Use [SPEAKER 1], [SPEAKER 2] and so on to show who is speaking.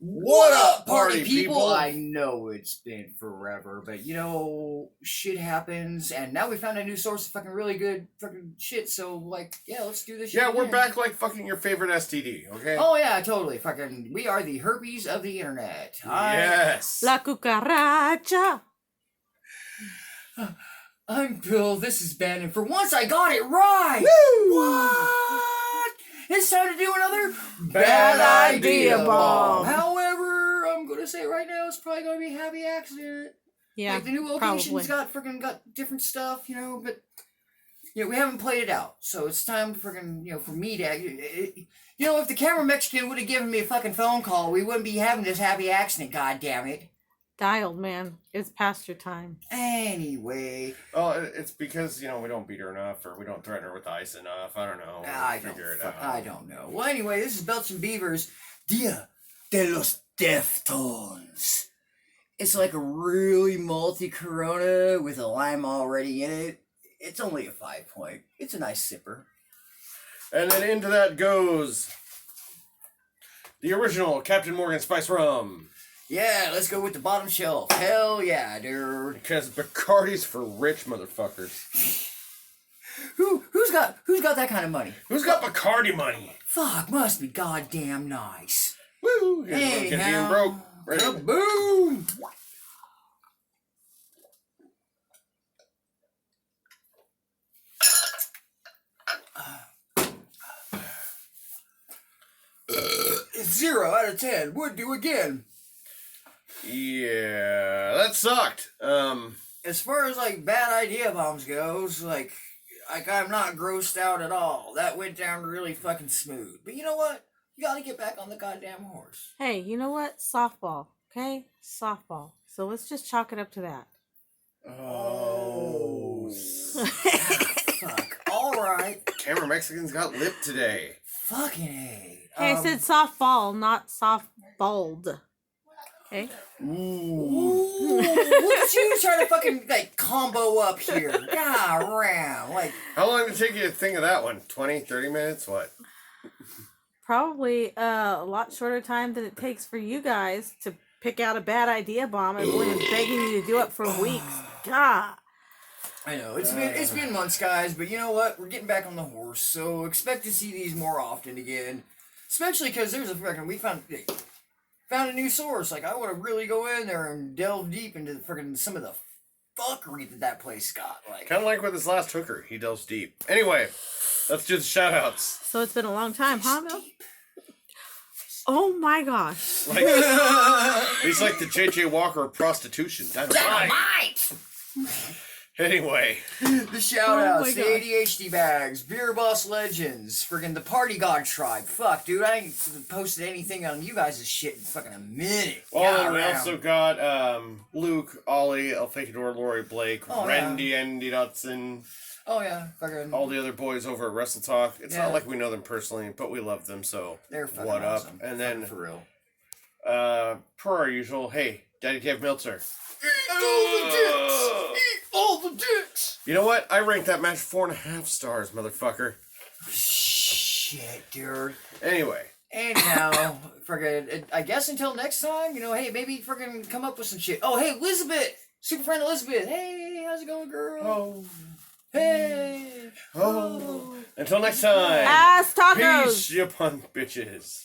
[SPEAKER 1] What up, party people?
[SPEAKER 2] I know it's been forever, but shit happens, and now we found a new source of fucking really good fucking shit, so, yeah, let's do this shit
[SPEAKER 1] Yeah, we're
[SPEAKER 2] again.
[SPEAKER 1] back like fucking your favorite STD, okay?
[SPEAKER 2] Oh, yeah, totally. Fucking, we are the herpes of the internet.
[SPEAKER 1] Yes.
[SPEAKER 3] La cucaracha.
[SPEAKER 2] I'm Bill, this is Ben, and for once I got it right!
[SPEAKER 1] Woo!
[SPEAKER 2] What? It's time to do another
[SPEAKER 3] Bad Idea Bomb.
[SPEAKER 2] However, I'm gonna say right now, it's probably gonna be a happy accident.
[SPEAKER 3] Yeah,
[SPEAKER 2] like the new location's got different stuff, but we haven't played it out, so it's time to for me to, if the camera Mexican would have given me a fucking phone call, we wouldn't be having this happy accident. God damn it!
[SPEAKER 3] Dialed, man. It's past your time.
[SPEAKER 2] Anyway.
[SPEAKER 1] Oh, it's because, we don't beat her enough, or we don't threaten her with ice enough. I don't know.
[SPEAKER 2] I don't know. Well, anyway, this is Belching Beaver's Dia de los Deftones. It's like a really malty Corona with a lime already in it. It's only a 5-point. It's a nice sipper.
[SPEAKER 1] And then into that goes the original Captain Morgan Spice Rum.
[SPEAKER 2] Yeah, let's go with the bottom shelf. Hell yeah, dude.
[SPEAKER 1] Because Bacardi's for rich motherfuckers.
[SPEAKER 2] Who's got that kind of money?
[SPEAKER 1] Who's got Bacardi money?
[SPEAKER 2] Fuck, must be goddamn nice.
[SPEAKER 1] Woo!
[SPEAKER 2] Hey,
[SPEAKER 1] being broke. Right.
[SPEAKER 2] Kaboom! It's 0 out of 10. Would do again.
[SPEAKER 1] Yeah, that sucked.
[SPEAKER 2] As far as bad idea bombs goes, I'm not grossed out at all. That went down really fucking smooth. But you know what? You gotta get back on the goddamn horse.
[SPEAKER 3] Hey, you know what? Softball, okay? Softball. So let's just chalk it up to that.
[SPEAKER 1] Oh.
[SPEAKER 2] Fuck. Alright.
[SPEAKER 1] Camera Mexican's got lip today.
[SPEAKER 2] Fucking A.
[SPEAKER 3] Hey, I said softball, not soft-balled. Okay?
[SPEAKER 2] Ooh. Look at you trying to fucking combo up here. God ram.
[SPEAKER 1] How long did it take you to think of that one? 20, 30 minutes? What?
[SPEAKER 3] Probably a lot shorter time than it takes for you guys to pick out a bad idea bomb. I've been begging you to do it for weeks. God.
[SPEAKER 2] I know it's been months, guys, but you know what? We're getting back on the horse, so expect to see these more often again. Especially because there's we found a new source. I want to really go in there and delve deep into some of the fuckery that place got.
[SPEAKER 1] Kind of like with his last hooker, he delves deep. Anyway, let's do the shout outs.
[SPEAKER 3] So it's been a long time, huh, Bill? Oh my gosh.
[SPEAKER 1] He's like the J.J. Walker of prostitution. Dynamite! Anyway.
[SPEAKER 2] The shout-outs, the ADHD bags, Beer Boss Legends, the Party God Tribe. Fuck, dude, I ain't posted anything on you guys' shit in fucking a minute.
[SPEAKER 1] Well, we also got Luke, Ollie, Elfakador, Lori Blake, Randy, Andy Dotson.
[SPEAKER 2] Oh, yeah. Fucking
[SPEAKER 1] all the other boys over at Wrestle Talk. It's not like we know them personally, but we love them, so
[SPEAKER 2] they're fucking
[SPEAKER 1] what up?
[SPEAKER 2] Awesome.
[SPEAKER 1] And then,
[SPEAKER 2] for real.
[SPEAKER 1] Per our usual, hey, Daddy Kev Miltzer.
[SPEAKER 2] Eat all the dicks! Eat all the dicks!
[SPEAKER 1] You know what? I ranked that match 4.5 stars, motherfucker.
[SPEAKER 2] Shit, dude.
[SPEAKER 1] Anyway.
[SPEAKER 2] Anyhow, I guess until next time, hey, maybe come up with some shit. Oh, hey, Elizabeth! Super friend Elizabeth! Hey, how's it going, girl?
[SPEAKER 1] Oh.
[SPEAKER 2] Hey!
[SPEAKER 1] Oh. Until next time.
[SPEAKER 3] Ass tacos!
[SPEAKER 1] Peace, you punk bitches.